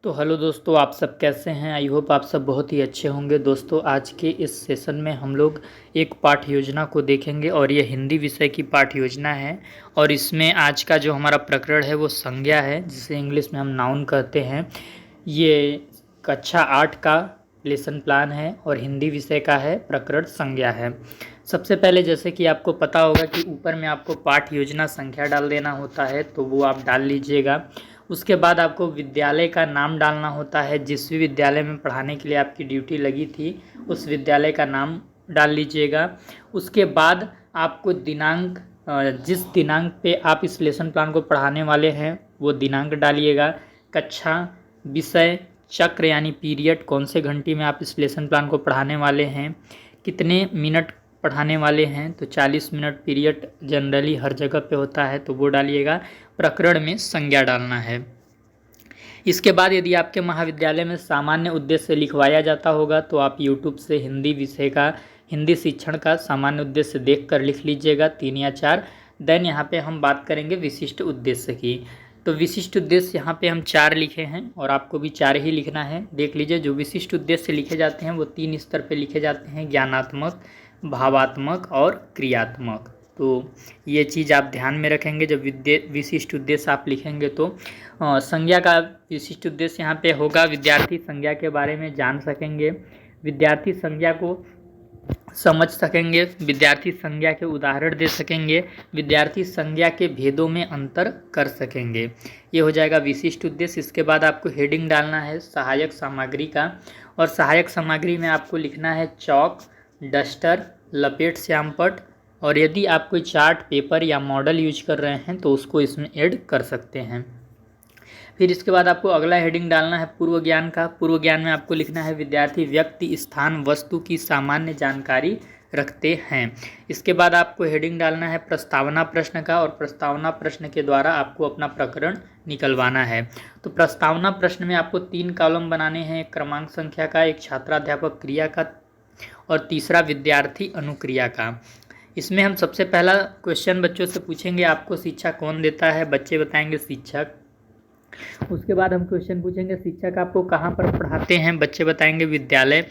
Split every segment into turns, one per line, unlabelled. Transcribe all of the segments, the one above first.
तो हेलो दोस्तों, आप सब कैसे हैं। आई होप आप सब बहुत ही अच्छे होंगे। दोस्तों, आज के इस सेशन में हम लोग एक पाठ योजना को देखेंगे और ये हिंदी विषय की पाठ योजना है। और इसमें आज का जो हमारा प्रकरण है वो संज्ञा है, जिसे इंग्लिश में हम नाउन कहते हैं। ये कक्षा 8 का लेसन प्लान है और हिंदी विषय का है प्रकरण संज्ञा है। सबसे पहले जैसे कि आपको पता होगा कि ऊपर में आपको पाठ योजना संख्या डाल देना होता है, तो वो आप डाल लीजिएगा। उसके बाद आपको विद्यालय का नाम डालना होता है। जिस भी विद्यालय में पढ़ाने के लिए आपकी ड्यूटी लगी थी उस विद्यालय का नाम डाल लीजिएगा। उसके बाद आपको दिनांक, जिस दिनांक पे आप इस लेसन प्लान को पढ़ाने वाले हैं वो दिनांक डालिएगा। कक्षा, विषय, चक्र यानी पीरियड, कौन से घंटे में आप इस लेसन प्लान को पढ़ाने वाले हैं, कितने मिनट पढ़ाने वाले हैं, तो 40 मिनट पीरियड जनरली हर जगह पे होता है, तो वो डालिएगा। प्रकरण में संज्ञा डालना है। इसके बाद यदि आपके महाविद्यालय में सामान्य उद्देश्य लिखवाया जाता होगा तो आप यूट्यूब से हिंदी विषय का, हिंदी शिक्षण का सामान्य उद्देश्य देख कर लिख लीजिएगा 3 या 4। देन यहाँ पे हम बात करेंगे विशिष्ट उद्देश्य की। तो विशिष्ट उद्देश्य यहाँ पे हम 4 लिखे हैं और आपको भी 4 ही लिखना है। देख लीजिए, जो विशिष्ट उद्देश्य लिखे जाते हैं वो 3 स्तर पे लिखे जाते हैं: ज्ञानात्मक, भावात्मक और क्रियात्मक। तो ये चीज़ आप ध्यान में रखेंगे जब विशिष्ट उद्देश्य आप लिखेंगे तो। संज्ञा का विशिष्ट उद्देश्य यहाँ पे होगा, विद्यार्थी संज्ञा के बारे में जान सकेंगे, विद्यार्थी संज्ञा को समझ सकेंगे, विद्यार्थी संज्ञा के उदाहरण दे सकेंगे, विद्यार्थी संज्ञा के भेदों में अंतर कर सकेंगे। ये हो जाएगा विशिष्ट उद्देश्य। इसके बाद आपको हेडिंग डालना है सहायक सामग्री का, और सहायक सामग्री में आपको लिखना है चौक, डस्टर, लपेट श्यामपट्ट, और यदि आप कोई चार्ट पेपर या मॉडल यूज कर रहे हैं तो उसको इसमें ऐड कर सकते हैं। फिर इसके बाद आपको अगला हेडिंग डालना है पूर्व ज्ञान का। पूर्व ज्ञान में आपको लिखना है विद्यार्थी व्यक्ति, स्थान, वस्तु की सामान्य जानकारी रखते हैं। इसके बाद आपको हेडिंग डालना है प्रस्तावना प्रश्न का, और प्रस्तावना प्रश्न के द्वारा आपको अपना प्रकरण निकलवाना है। तो प्रस्तावना प्रश्न में आपको 3 कॉलम बनाने हैं: एक क्रमांक संख्या का, एक छात्राध्यापक क्रिया का, और तीसरा विद्यार्थी अनुक्रिया का। इसमें हम सबसे पहला क्वेश्चन बच्चों से पूछेंगे, आपको शिक्षा कौन देता है? बच्चे बताएंगे शिक्षक। उसके बाद हम क्वेश्चन पूछेंगे, शिक्षक आपको कहाँ पर पढ़ाते हैं? बच्चे बताएंगे विद्यालय।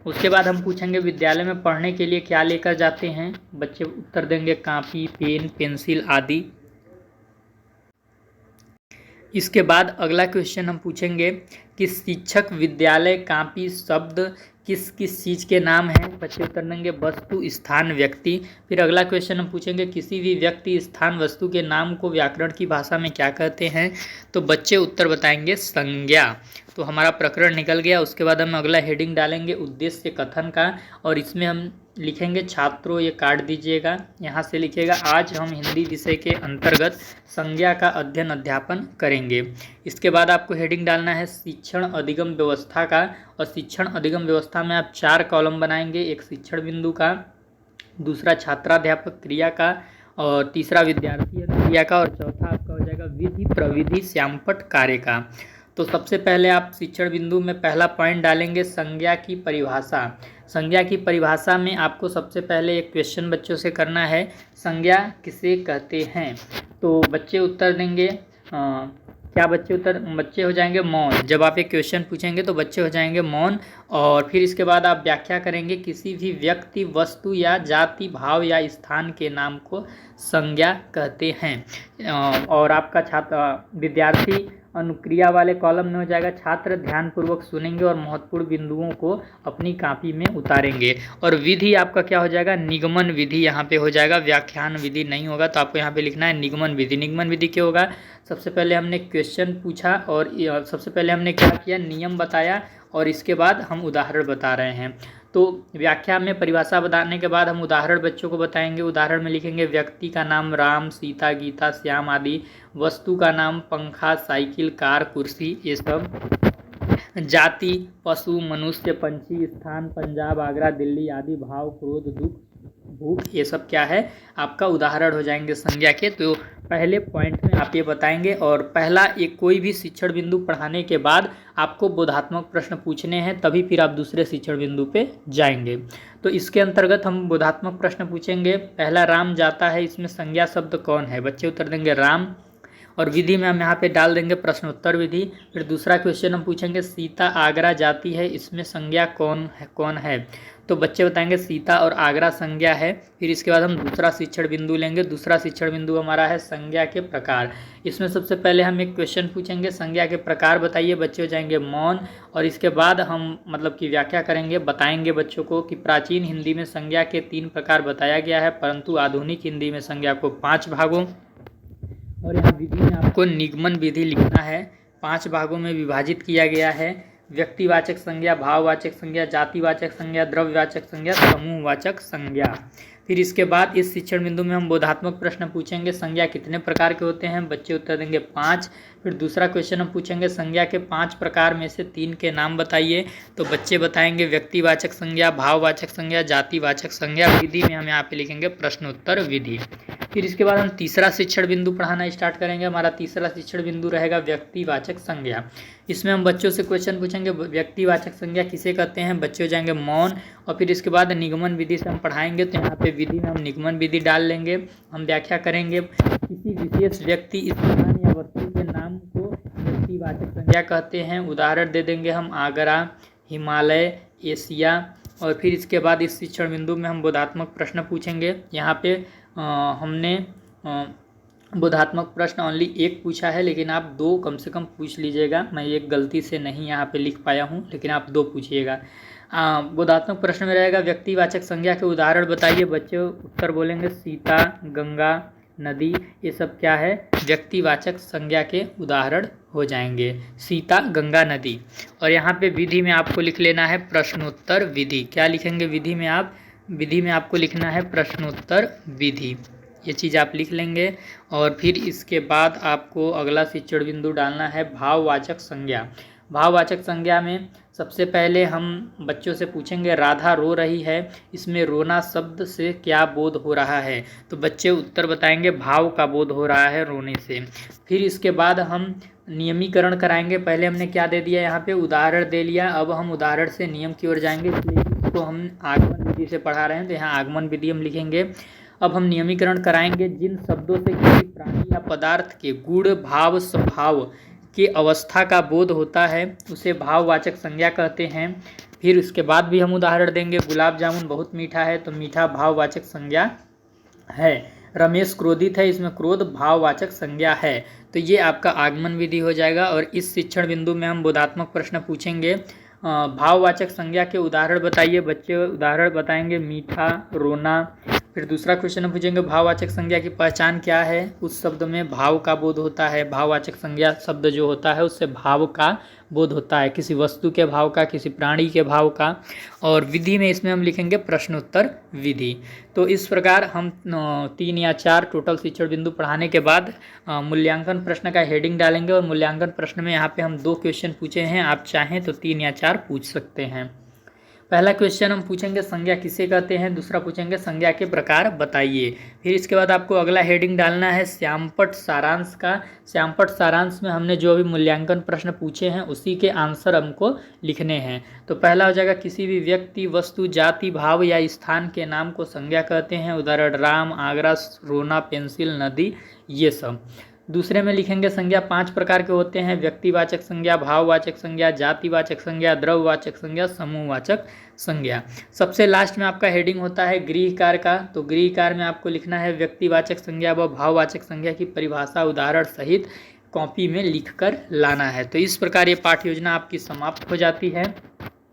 उसके बाद हम पूछेंगे विद्यालय में पढ़ने के लिए क्या लेकर जाते हैं? बच्चे उत्तर देंगे कापी, पेन, पेंसिल आदि। इसके बाद अगला क्वेश्चन हम पूछेंगे कि शिक्षक, विद्यालय, कापी शब्द किस किस चीज़ के नाम हैं? बच्चे उत्तर देंगे वस्तु, स्थान, व्यक्ति। फिर अगला क्वेश्चन हम पूछेंगे किसी भी व्यक्ति, स्थान, वस्तु के नाम को व्याकरण की भाषा में क्या कहते हैं? तो बच्चे उत्तर बताएंगे संज्ञा। तो हमारा प्रकरण निकल गया। उसके बाद हम अगला हेडिंग डालेंगे उद्देश्य कथन का, और इसमें हम लिखेंगे छात्रों, ये काट दीजिएगा, यहाँ से लिखिएगा आज हम हिंदी विषय के अंतर्गत संज्ञा का अध्ययन अध्यापन करेंगे। इसके बाद आपको हेडिंग डालना है शिक्षण अधिगम व्यवस्था का, और शिक्षण अधिगम व्यवस्था में आप 4 कॉलम बनाएंगे: एक शिक्षण बिंदु का, दूसरा छात्राध्यापक क्रिया का, और तीसरा विद्यार्थी क्रिया का, और चौथा आपका हो जाएगा विधि प्रविधि श्यामपट्ट कार्य का। तो सबसे पहले आप शिक्षण बिंदु में पहला पॉइंट डालेंगे संज्ञा की परिभाषा। संज्ञा की परिभाषा में आपको सबसे पहले एक क्वेश्चन बच्चों से करना है, संज्ञा किसे कहते हैं? तो बच्चे उत्तर देंगे क्या बच्चे हो जाएंगे मौन। जब आप एक क्वेश्चन पूछेंगे तो बच्चे हो जाएंगे मौन। और फिर इसके बाद आप व्याख्या करेंगे किसी भी व्यक्ति, वस्तु या जाति, भाव या स्थान के नाम को संज्ञा कहते हैं। और आपका छात्र विद्यार्थी अनुक्रिया वाले कॉलम में हो जाएगा छात्र ध्यानपूर्वक सुनेंगे और महत्वपूर्ण बिंदुओं को अपनी कॉपी में उतारेंगे। और विधि आपका क्या हो जाएगा? निगमन विधि यहाँ पे हो जाएगा, व्याख्यान विधि नहीं होगा, तो आपको यहाँ पे लिखना है निगमन विधि। निगमन विधि क्या होगा? सबसे पहले हमने क्वेश्चन पूछा और सबसे पहले हमने क्या किया, नियम बताया, और इसके बाद हम उदाहरण बता रहे हैं। तो व्याख्या में परिभाषा बताने के बाद हम उदाहरण बच्चों को बताएंगे। उदाहरण में लिखेंगे व्यक्ति का नाम राम, सीता, गीता, श्याम आदि, वस्तु का नाम पंखा, साइकिल, कार, कुर्सी, ये सब, जाति पशु, मनुष्य, पंछी, स्थान पंजाब, आगरा, दिल्ली आदि, भाव क्रोध, दुख, भूख, ये सब क्या है आपका उदाहरण हो जाएंगे संज्ञा के। तो पहले पॉइंट में आप ये बताएंगे, और पहला एक कोई भी शिक्षण बिंदु पढ़ाने के बाद आपको बोधात्मक प्रश्न पूछने हैं, तभी फिर आप दूसरे शिक्षण बिंदु पे जाएंगे। तो इसके अंतर्गत हम बोधात्मक प्रश्न पूछेंगे। पहला, राम जाता है, इसमें संज्ञा शब्द कौन है? बच्चे उत्तर देंगे राम। और विधि में हम यहाँ पे डाल देंगे प्रश्नोत्तर विधि। फिर दूसरा क्वेश्चन हम पूछेंगे सीता आगरा जाती है, इसमें संज्ञा कौन है। तो बच्चे बताएंगे सीता और आगरा संज्ञा है। फिर इसके बाद हम दूसरा शिक्षण बिंदु लेंगे। दूसरा शिक्षण बिंदु हमारा है संज्ञा के प्रकार। इसमें सबसे पहले हम एक क्वेश्चन पूछेंगे, संज्ञा के प्रकार बताइए। बच्चे हो जाएंगे मौन, और इसके बाद हम मतलब की व्याख्या करेंगे, बताएंगे बच्चों को कि प्राचीन हिंदी में संज्ञा के 3 प्रकार बताया गया है, परंतु आधुनिक हिंदी में संज्ञा को 5 भागों, और यहाँ विधि में आपको निगमन विधि लिखना है, 5 भागों में विभाजित किया गया है। व्यक्तिवाचक संज्ञा, भाववाचक संज्ञा, जातिवाचक संज्ञा, द्रव्यवाचक संज्ञा, समूहवाचक संज्ञा। फिर इसके बाद इस शिक्षण बिंदु में हम बोधात्मक प्रश्न पूछेंगे, संज्ञा कितने प्रकार के होते हैं। बच्चे उत्तर देंगे 5। फिर दूसरा क्वेश्चन हम पूछेंगे, संज्ञा के 5 प्रकार में से 3 के नाम बताइए। तो बच्चे बताएंगे व्यक्तिवाचक संज्ञा, भाववाचक संज्ञा, जातिवाचक संज्ञा। विधि में हम यहाँ पे लिखेंगे प्रश्नोत्तर विधि। फिर इसके बाद हम तीसरा शिक्षण बिंदु पढ़ाना स्टार्ट करेंगे। हमारा तीसरा शिक्षण बिंदु रहेगा व्यक्तिवाचक संज्ञा। इसमें हम बच्चों से क्वेश्चन पूछेंगे, व्यक्तिवाचक संज्ञा किसे कहते हैं। बच्चे हो जाएंगे मौन, और फिर इसके बाद निगमन विधि से हम पढ़ाएंगे। तो यहाँ पे विधि में हम निगमन विधि डाल लेंगे। हम व्याख्या करेंगे, किसी विशेष व्यक्ति, स्थान या वस्तु के नाम को व्यक्तिवाचक संज्ञा कहते हैं। उदाहरण दे देंगे हम आगरा, हिमालय, एशिया। और फिर इसके बाद इस शिक्षण बिंदु में हम बोधात्मक प्रश्न पूछेंगे। यहाँ पे हमने बोधात्मक प्रश्न ओनली 1 पूछा है, लेकिन आप 2 कम से कम पूछ लीजिएगा। मैं एक गलती से नहीं यहाँ पे लिख पाया हूँ, लेकिन आप 2 पूछिएगा। बोधात्मक प्रश्न में रहेगा व्यक्तिवाचक संज्ञा के उदाहरण बताइए। बच्चे उत्तर बोलेंगे सीता, गंगा, नदी। ये सब क्या है, व्यक्तिवाचक संज्ञा के उदाहरण हो जाएंगे, सीता, गंगा, नदी। और यहाँ पे विधि में आपको लिख लेना है प्रश्नोत्तर विधि। क्या लिखेंगे विधि में आप, विधि में आपको लिखना है प्रश्नोत्तर विधि। ये चीज़ आप लिख लेंगे। और फिर इसके बाद आपको अगला शिक्षण बिंदु डालना है भाववाचक संज्ञा। भाववाचक संज्ञा में सबसे पहले हम बच्चों से पूछेंगे, राधा रो रही है, इसमें रोना शब्द से क्या बोध हो रहा है। तो बच्चे उत्तर बताएंगे भाव का बोध हो रहा है रोने से। फिर इसके बाद हम नियमीकरण कराएंगे। पहले हमने क्या दे दिया, यहाँ पे उदाहरण दे लिया। अब हम उदाहरण से नियम की ओर जाएंगे, इसलिए इसको हम आगमन विधि से पढ़ा रहे हैं, तो यहाँ आगमन विधि हम लिखेंगे। अब हम नियमीकरण कराएंगे, जिन शब्दों से किसी प्राणी या पदार्थ के गुण, भाव, स्वभाव की अवस्था का बोध होता है उसे भाववाचक संज्ञा कहते हैं। फिर उसके बाद भी हम उदाहरण देंगे, गुलाब जामुन बहुत मीठा है, तो मीठा भाववाचक संज्ञा है। रमेश क्रोधित है, इसमें क्रोध भाववाचक संज्ञा है। तो ये आपका आगमन विधि हो जाएगा। और इस शिक्षण बिंदु में हम बोधात्मक प्रश्न पूछेंगे, भाववाचक संज्ञा के उदाहरण बताइए। बच्चे उदाहरण बताएंगे मीठा, रोना। फिर दूसरा क्वेश्चन हम पूछेंगे, भाववाचक संज्ञा की पहचान क्या है। उस शब्द में भाव का बोध होता है। भाववाचक संज्ञा शब्द जो होता है उससे भाव का बोध होता है, किसी वस्तु के भाव का, किसी प्राणी के भाव का। और विधि में इसमें हम लिखेंगे प्रश्नोत्तर विधि। तो इस प्रकार हम 3 या 4 टोटल शिक्षण बिंदु पढ़ाने के बाद मूल्यांकन प्रश्न का हेडिंग डालेंगे। और मूल्यांकन प्रश्न में यहाँ पे हम 2 क्वेश्चन पूछे हैं, आप चाहें तो 3 या 4 पूछ सकते हैं। पहला क्वेश्चन हम पूछेंगे संज्ञा किसे कहते हैं, दूसरा पूछेंगे संज्ञा के प्रकार बताइए। फिर इसके बाद आपको अगला हेडिंग डालना है श्यामपट्ट सारांश का। श्यामपट्ट सारांश में हमने जो भी मूल्यांकन प्रश्न पूछे हैं उसी के आंसर हमको लिखने हैं। तो पहला हो जाएगा, किसी भी व्यक्ति, वस्तु, जाति, भाव या स्थान के नाम को संज्ञा कहते हैं। उदाहरण राम, आगरा, रोना, पेंसिल, नदी, ये सब। दूसरे में लिखेंगे संज्ञा 5 प्रकार के होते हैं, व्यक्तिवाचक संज्ञा, भाववाचक संज्ञा, जातिवाचक संज्ञा, द्रव्यवाचक संज्ञा, समूहवाचक संज्ञा। सबसे लास्ट में आपका हेडिंग होता है गृहकार का। तो गृहकार में आपको लिखना है व्यक्तिवाचक संज्ञा व भाववाचक संज्ञा की परिभाषा उदाहरण सहित कॉपी में लिखकर लाना है। तो इस प्रकार ये पाठ योजना आपकी समाप्त हो जाती है।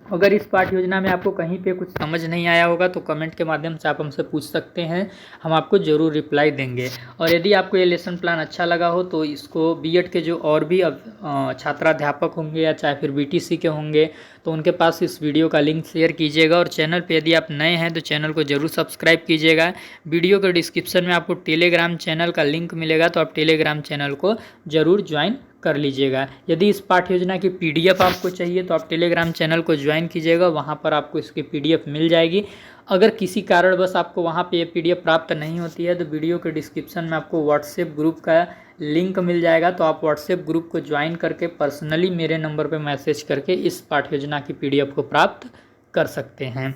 अगर इस पाठ योजना में आपको कहीं पे कुछ समझ नहीं आया होगा तो कमेंट के माध्यम से आप हमसे पूछ सकते हैं, हम आपको ज़रूर रिप्लाई देंगे। और यदि आपको ये लेसन प्लान अच्छा लगा हो तो इसको बीएड के जो और भी छात्राध्यापक होंगे या चाहे फिर बीटीसी के होंगे तो उनके पास इस वीडियो का लिंक शेयर कीजिएगा। और चैनल पे यदि आप नए हैं तो चैनल को ज़रूर सब्सक्राइब कीजिएगा। वीडियो के डिस्क्रिप्शन में आपको टेलीग्राम चैनल का लिंक मिलेगा, तो आप टेलीग्राम चैनल को ज़रूर ज्वाइन कर लीजिएगा। यदि इस पाठ्य योजना की पीडीएफ आपको चाहिए तो आप टेलीग्राम चैनल को ज्वाइन कीजिएगा, वहाँ पर आपको इसकी पीडीएफ मिल जाएगी। अगर किसी कारणवश आपको वहाँ पे ये पीडीएफ प्राप्त नहीं होती है तो वीडियो के डिस्क्रिप्शन में आपको व्हाट्सएप ग्रुप का लिंक मिल जाएगा, तो आप व्हाट्सएप ग्रुप को ज्वाइन करके पर्सनली मेरे नंबर पर मैसेज करके इस पाठ्य योजना की पीडीएफ को प्राप्त कर सकते हैं।